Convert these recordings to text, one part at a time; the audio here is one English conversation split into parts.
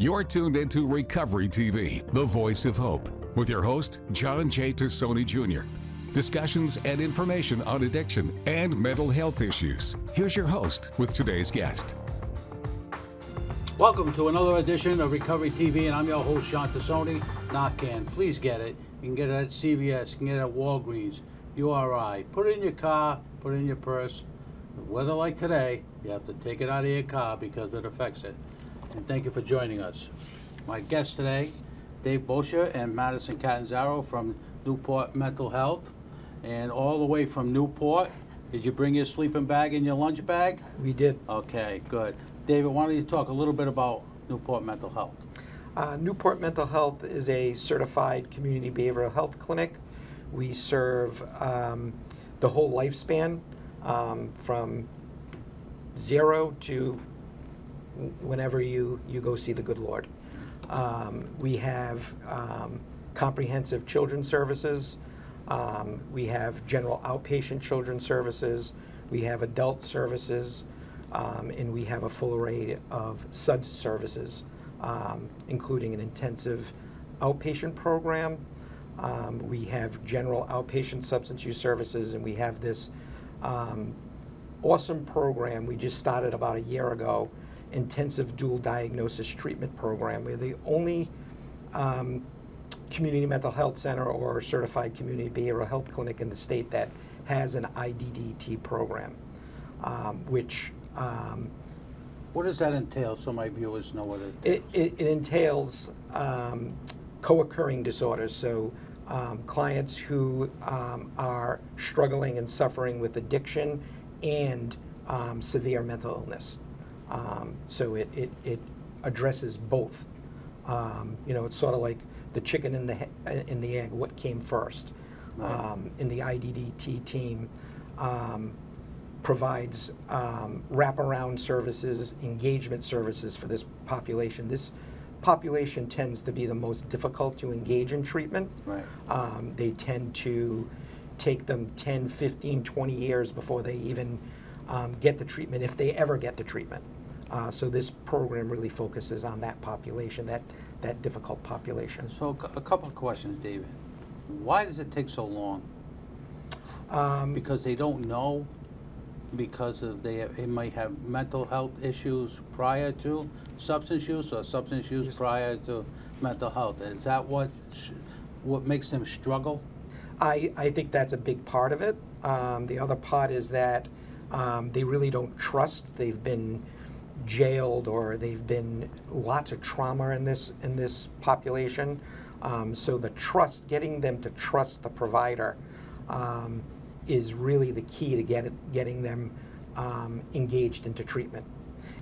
You're tuned into Recovery TV, the voice of hope, with your host, John J. Tassoni Jr. Discussions and information on addiction and mental health issues. Here's your host with today's guest. Welcome to another edition of Recovery TV, and I'm your host, John Tassoni. Narcan, please get it. You can get it at CVS, you can get it at Walgreens, URI. Put it in your car, put it in your purse. Weather like today, you have to take it out of your car because it affects it. And thank you for joining us. My guests today, Dave Bosher and Madison Catanzaro from Newport Mental Health. And all the way from Newport, did you bring your sleeping bag and your lunch bag? We did. Okay, good. David, why don't you talk a little bit about Newport Mental Health? Newport Mental Health is a certified community behavioral health clinic. We serve the whole lifespan from 0 to whenever you go see the good Lord. We have comprehensive children's services. We have general outpatient children's services. We have adult services. And we have a full array of SUD services, including an intensive outpatient program. We have general outpatient substance use services, and we have this awesome program we just started about a year ago, intensive dual diagnosis treatment program. We're the only community mental health center or certified community behavioral health clinic in the state that has an IDDT program, which what does that entail, so my viewers know what it it entails co-occurring disorders. So clients who are struggling and suffering with addiction and severe mental illness. So it addresses both. It's sort of like the chicken and the egg. What came first? Right. In the IDDT team. Provides wraparound services, engagement services for this population. This population tends to be the most difficult to engage in treatment. Right. They tend to take them 10, 15, 20 years before they even get the treatment, if they ever get the treatment. So this program really focuses on that population, that difficult population. So a couple of questions, David. Why does it take so long? Because they don't know? Because of they might have mental health issues prior to substance use, or substance use prior to mental health? Is that what makes them struggle? I think that's a big part of it. The other part is that they really don't trust. They've been jailed, or they've been lots of trauma in this population. So the trust, getting them to trust the provider, is really the key to getting them engaged into treatment,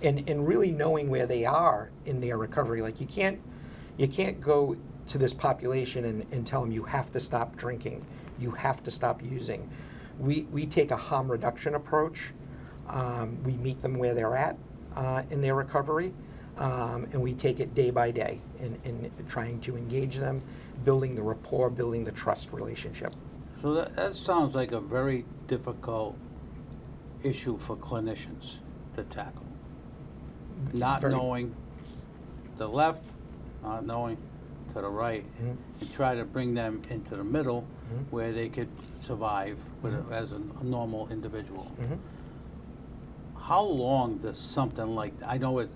and really knowing where they are in their recovery. Like you can't go to this population and tell them you have to stop drinking, you have to stop using. We take a harm reduction approach. We meet them where they're at in their recovery, and we take it day by day in trying to engage them, building the rapport, building the trust relationship. So that sounds like a very difficult issue for clinicians to tackle. Not knowing the left, not knowing to the right, and try to bring them into the middle where they could survive as a normal individual. How long does something like that, I know it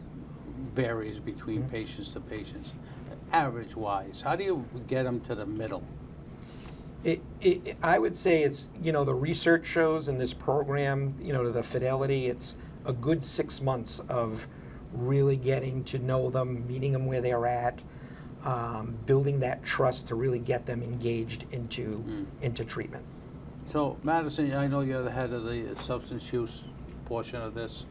varies between patients to patients, average-wise, how do you get them to the middle? I would say it's, the research shows in this program, the fidelity, it's a good 6 months of really getting to know them, meeting them where they're at, building that trust to really get them engaged into treatment. So, Madison, I know you're the head of the substance use portion of this.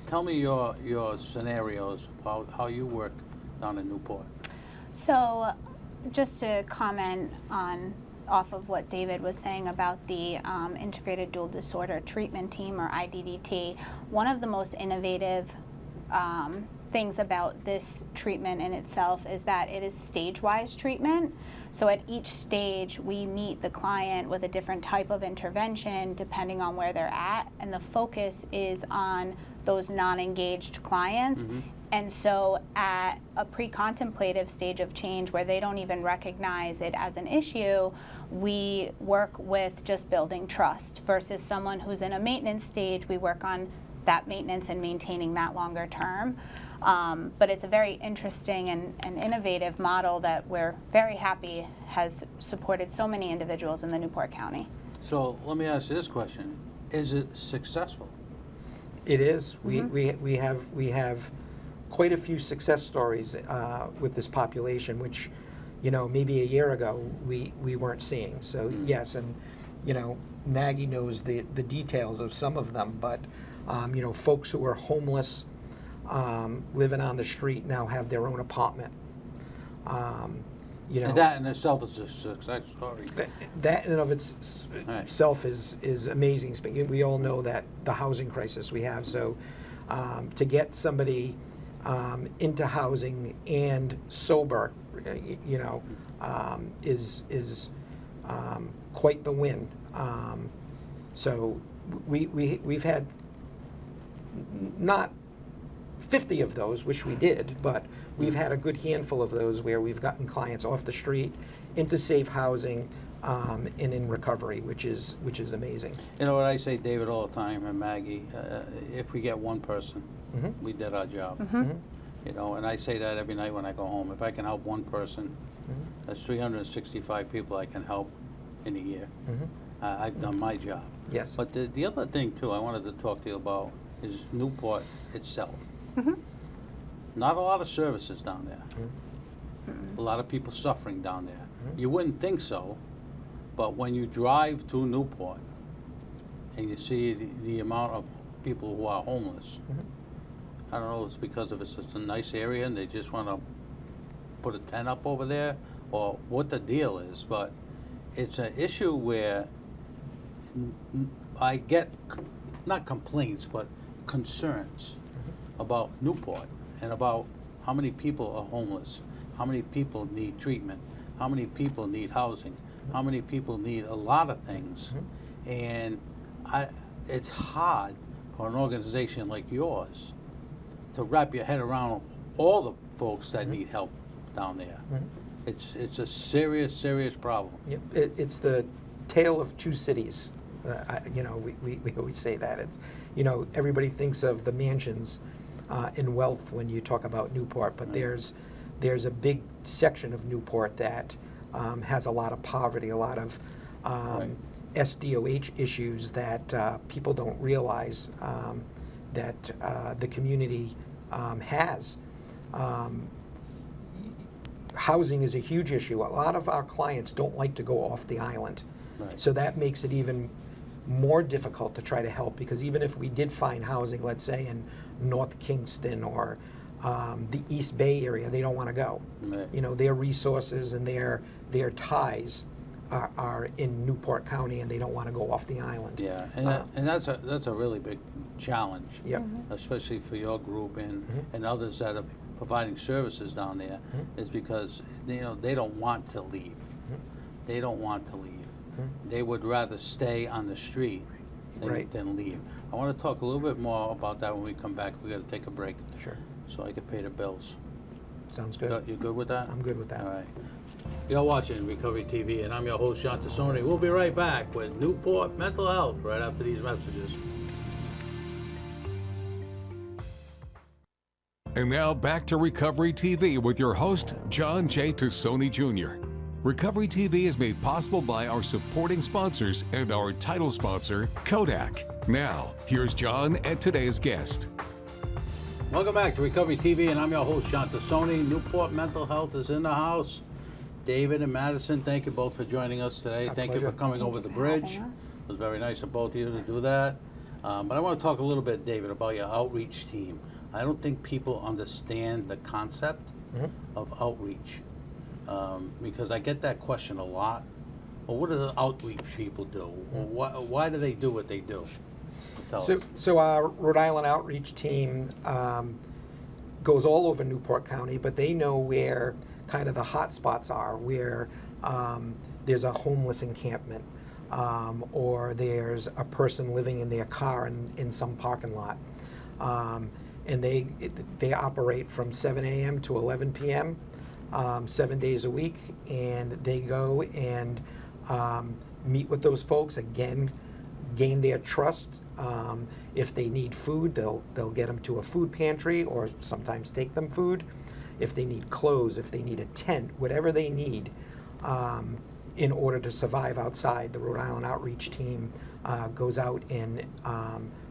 Tell me your scenarios, how you work down in Newport. So, just to comment off of what David was saying about the Integrated Dual Disorder Treatment Team, or IDDT, one of the most innovative things about this treatment in itself is that it is stage-wise treatment. So at each stage, we meet the client with a different type of intervention depending on where they're at, and the focus is on those non-engaged clients. And so at a pre-contemplative stage of change where they don't even recognize it as an issue, we work with just building trust, versus someone who's in a maintenance stage, we work on that maintenance and maintaining that longer term. But it's a very interesting and innovative model that we're very happy has supported so many individuals in the Newport County. So let me ask you this question. Is it successful? It is. We have quite a few success stories with this population, which, maybe a year ago we weren't seeing. So yes, and Maggie knows the details of some of them, but folks who are homeless, living on the street now have their own apartment. And that in itself is a success story. That in and of itself is amazing. We all know that the housing crisis we have. So to get somebody into housing and sober, is quite the win. So we've had not 50 of those, which we did, but we've had a good handful of those where we've gotten clients off the street into safe housing and in recovery, which is amazing. You know what I say, David, all the time, and Maggie, if we get one person, we did our job. And I say that every night when I go home. If I can help one person, that's 365 people I can help in a year. I've done my job. Yes. But the other thing, too, I wanted to talk to you about is Newport itself. Not a lot of services down there. A lot of people suffering down there. You wouldn't think so, but when you drive to Newport and you see the amount of people who are homeless, I don't know if it's because of it's just a nice area and they just want to put a tent up over there or what the deal is, but it's an issue where I get not complaints but concerns about Newport and about how many people are homeless, how many people need treatment, how many people need housing, how many people need a lot of things. And it's hard for an organization like yours to wrap your head around all the folks that need help down there. It's a serious problem. Yep. It's the tale of two cities. We always say that. It's, everybody thinks of the mansions in wealth when you talk about Newport, but there's a big section of Newport that has a lot of poverty, a lot of SDOH issues that people don't realize that the community has. Housing is a huge issue. A lot of our clients don't like to go off the island. So that makes it even more difficult to try to help, because even if we did find housing, let's say in North Kingston or the East Bay area, they don't want to go. Their resources and their ties are in Newport County, and they don't want to go off the island. Yeah, and that's a really big challenge. Yep. Especially for your group and others that are providing services down there, is because they don't want to leave. They don't want to leave. They would rather stay on the street than leave. I want to talk a little bit more about that when we come back. We got to take a break. Sure. So I can pay the bills. Sounds good. You good with that? I'm good with that. All right. You're watching Recovery TV, and I'm your host, John Tassoni. We'll be right back with Newport Mental Health right after these messages. And now back to Recovery TV with your host, John J. Tassoni Jr. Recovery TV is made possible by our supporting sponsors and our title sponsor, Kodak. Now, here's John and today's guest. Welcome back to Recovery TV, and I'm your host, John Tassoni. Newport Mental Health is in the house. David and Madison, thank you both for joining us today. Thank you for coming over the bridge. It was very nice of both of you to do that. But I want to talk a little bit, David, about your outreach team. I don't think people understand the concept of outreach, because I get that question a lot. Well, what do the outreach people do? Why do they do what they do? So our Rhode Island outreach team goes all over Newport County, but they know where kind of the hot spots are, where there's a homeless encampment, or there's a person living in their car in some parking lot. and they operate from 7 a.m. to 11 p.m. 7 days a week, and they go and meet with those folks again, gain their trust. If they need food, they'll get them to a food pantry or sometimes take them food. If they need clothes, if they need a tent, whatever they need in order to survive outside, the Rhode Island Outreach Team goes out and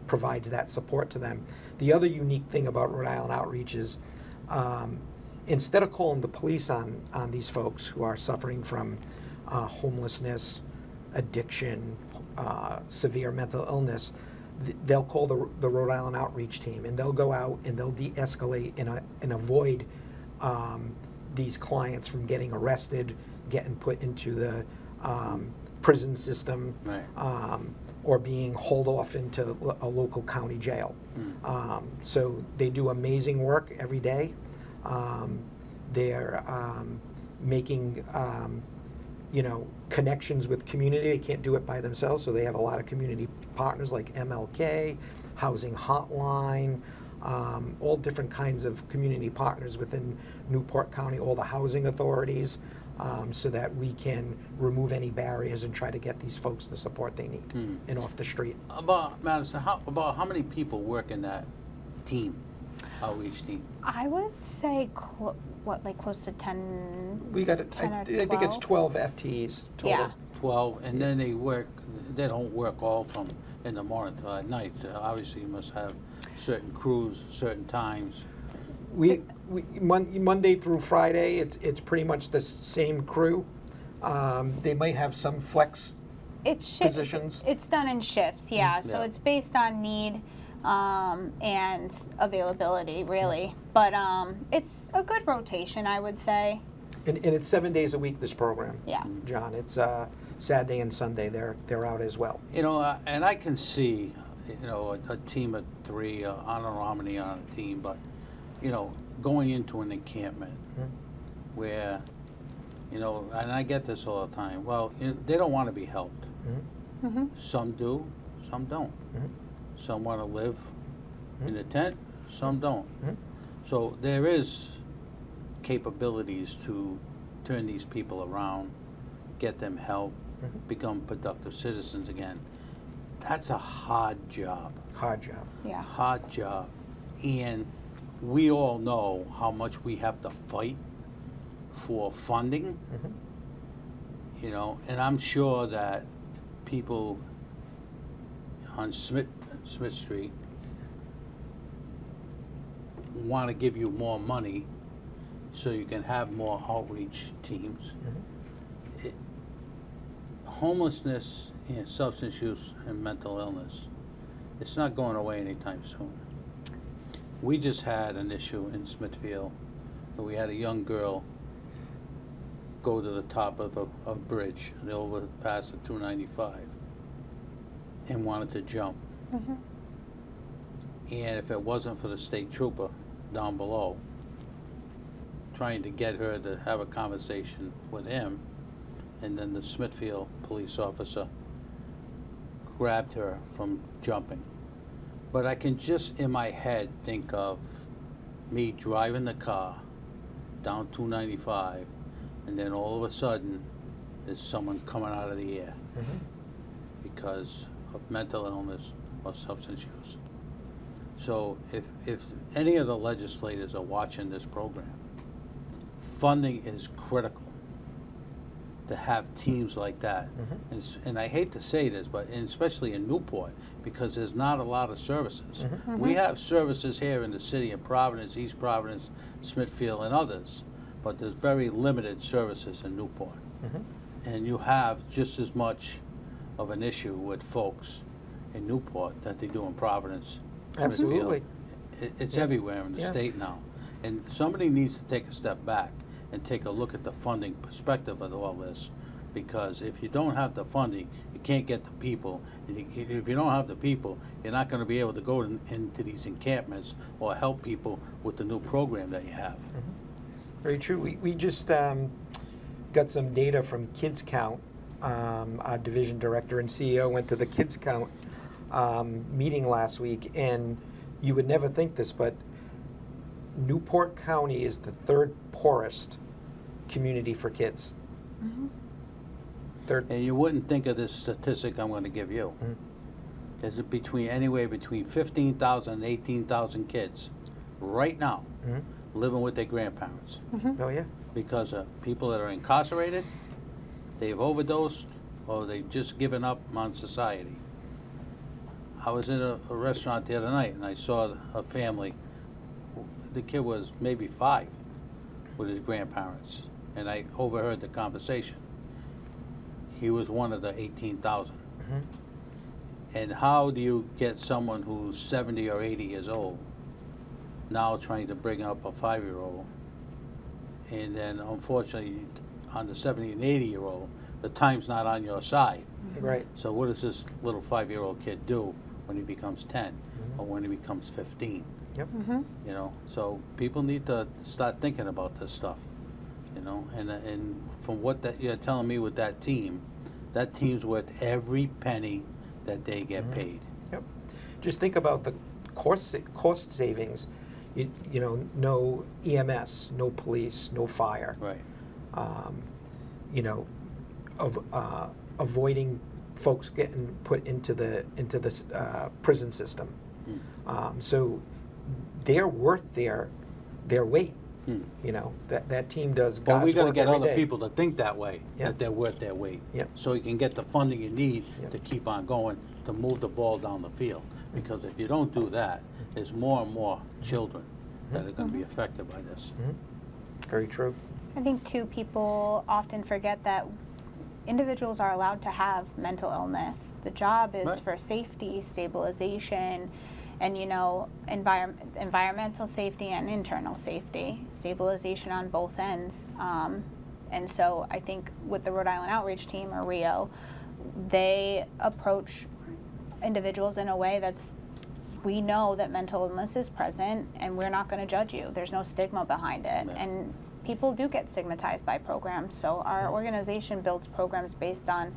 provides that support to them. The other unique thing about Rhode Island Outreach is instead of calling the police on these folks who are suffering from homelessness, addiction, severe mental illness, they'll call the Rhode Island Outreach Team, and they'll go out and they'll de-escalate and avoid these clients from getting arrested, getting put into the prison system, Right. or being hauled off into a local county jail. So they do amazing work every day. They're making connections with community. They can't do it by themselves, so they have a lot of community partners like MLK, Housing Hotline, all different kinds of community partners within Newport County, all the housing authorities, so that we can remove any barriers and try to get these folks the support they need and off the street. About, Madison, how many people work in that team, outreach team? I would say close to 10. We got, 10 or I think it's 12? 12 FTEs total. Yeah. 12, and then they don't work all from in the morning till at night. So obviously you must have certain crews, certain times. We Monday through Friday, it's pretty much the same crew. They might have some flex It's positions. It's done in shifts, yeah. So Yeah. it's based on need and availability, really. But it's a good rotation, I would say. And it's 7 days a week, this program. Yeah. John, it's Saturday and Sunday, they're out as well. And I can see, a team of 3. I don't know how many are on a team, but going into an encampment where, and I get this all the time. Well, they don't want to be helped. Some do, some don't. Some want to live in a tent, some don't. So there is capabilities to turn these people around, get them help, become productive citizens again. That's a hard job. Hard job. Yeah. Hard job. And we all know how much we have to fight for funding, and I'm sure that people on Smith Street want to give you more money so you can have more outreach teams. Homelessness and substance use and mental illness, it's not going away anytime soon. We just had an issue in Smithfield where we had a young girl go to the top of a bridge, the overpass of 295, and wanted to jump. And if it wasn't for the state trooper down below trying to get her to have a conversation with him, and then the Smithfield police officer grabbed her from jumping. But I can just in my head think of me driving the car down 295, and then all of a sudden there's someone coming out of the air because of mental illness or substance use. So if any of the legislators are watching this program, funding is critical to have teams like that. And I hate to say this, but especially in Newport, because there's not a lot of services. We have services here in the city of Providence, East Providence, Smithfield, and others, but there's very limited services in Newport. And you have just as much of an issue with folks in Newport that they do in Providence, Smithfield. Absolutely. It's everywhere in the Yeah. state now. And somebody needs to take a step back and take a look at the funding perspective of all this, because if you don't have the funding, you can't get the people. And if you don't have the people, you're not going to be able to go into these encampments or help people with the new program that you have. Very true. We just got some data from Kids Count. Our division director and CEO went to the Kids Count meeting last week, and you would never think this, but Newport County is the third poorest community for kids. Third. And you wouldn't think of this statistic I'm going to give you. Mhm. There's anywhere between 15,000 and 18,000 kids right now Mhm. living with their grandparents Oh, yeah. because of people that are incarcerated, they've overdosed, or they've just given up on society. I was in a restaurant the other night and I saw a family. The kid was maybe 5 with his grandparents, and I overheard the conversation. He was one of the 18,000. Mhm. And how do you get someone who's 70 or 80 years old now trying to bring up a 5-year-old? And then unfortunately, on the 70 and 80-year-old, the time's not on your side. Right. So what does this little 5-year-old kid do when he becomes 10 or when he becomes 15? Yep. You know, so people need to start thinking about this stuff, you know, and from what that you're telling me with that team's worth every penny that they get paid. Yep. Just think about the cost savings. You know, no EMS, no police, no fire. Right. You know, avoiding folks getting put into the prison system. So they're worth their weight. You know, that team does God's But we got to work get every other day. people to think that way, Yeah. that they're worth their weight. Yeah. So you can get the funding you need Yeah. to keep on going, to move the ball down the field. Because if you don't do that, there's more and more children that are going to be affected by this. Very true. I think too, people often forget that individuals are allowed to have mental illness. The job is Right. for safety, stabilization, and environmental safety and internal safety, stabilization on both ends. And so I think with the Rhode Island Outreach Team, or RIO, they approach individuals in a way that's, we know that mental illness is present and we're not going to judge you. There's no stigma behind it. Yeah. And people do get stigmatized by programs. So our organization builds programs based on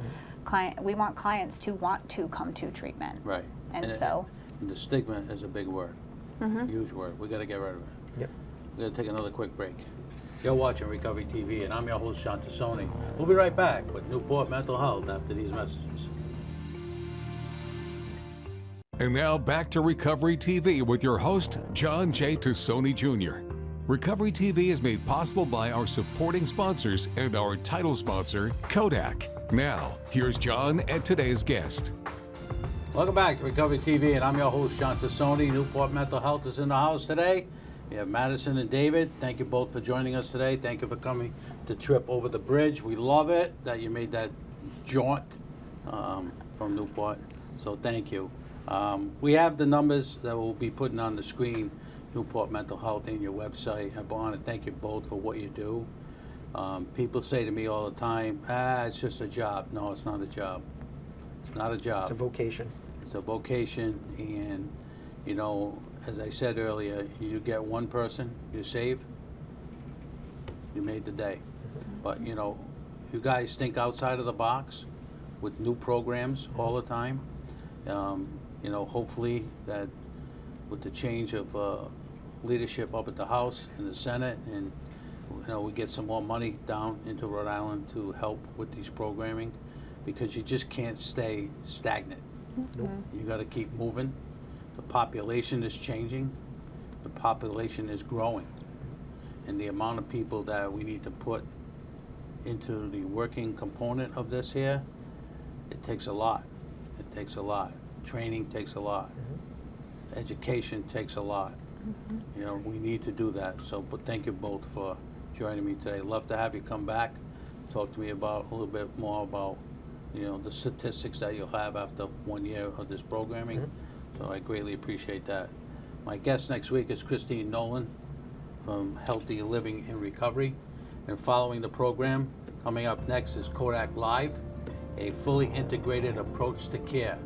we want clients to want to come to treatment. Right. And so. And the stigma is a big word, huge word. We got to get rid of it. Yep. We're going to take another quick break. You're watching Recovery TV, and I'm your host, Sean Tassoni. We'll be right back with Newport Mental Health after these messages. And now back to Recovery TV with your host, John J. Tassoni Jr. Recovery TV is made possible by our supporting sponsors and our title sponsor, Kodak. Now, here's John and today's guest. Welcome back to Recovery TV, and I'm your host, Sean Tassoni. Newport Mental Health is in the house today. We have Madison and David. Thank you both for joining us today. Thank you for coming to trip over the bridge. We love it that you made that jaunt from Newport, so thank you. We have the numbers that we'll be putting on the screen, Newport Mental Health, and your website. I want to thank you both for what you do. People say to me all the time, it's just a job. No, it's not a job. It's not a job. It's a vocation. It's a vocation, and you know, as I said earlier, you get one person you save, you made the day. But you know, you guys think outside of the box with new programs all the time. You know, hopefully that with the change of leadership up at the House and the Senate, and you know, we get some more money down into Rhode Island to help with these programming, because you just can't stay stagnant. Nope. You got to keep moving. The population is changing. The population is growing. And the amount of people that we need to put into the working component of this here, it takes a lot. It takes a lot. Training takes a lot. Education takes a lot. You know, we need to do that. So, but thank you both for joining me today. Love to have you come back, talk to me about a little bit more about, you know, the statistics that you'll have after 1 year of this programming. So I greatly appreciate that. My guest next week is Christine Nolan from Healthy Living in Recovery. And following the program, coming up next is Kodak Live, a fully integrated approach to care.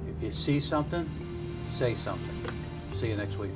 If you see something, say something. See you next week.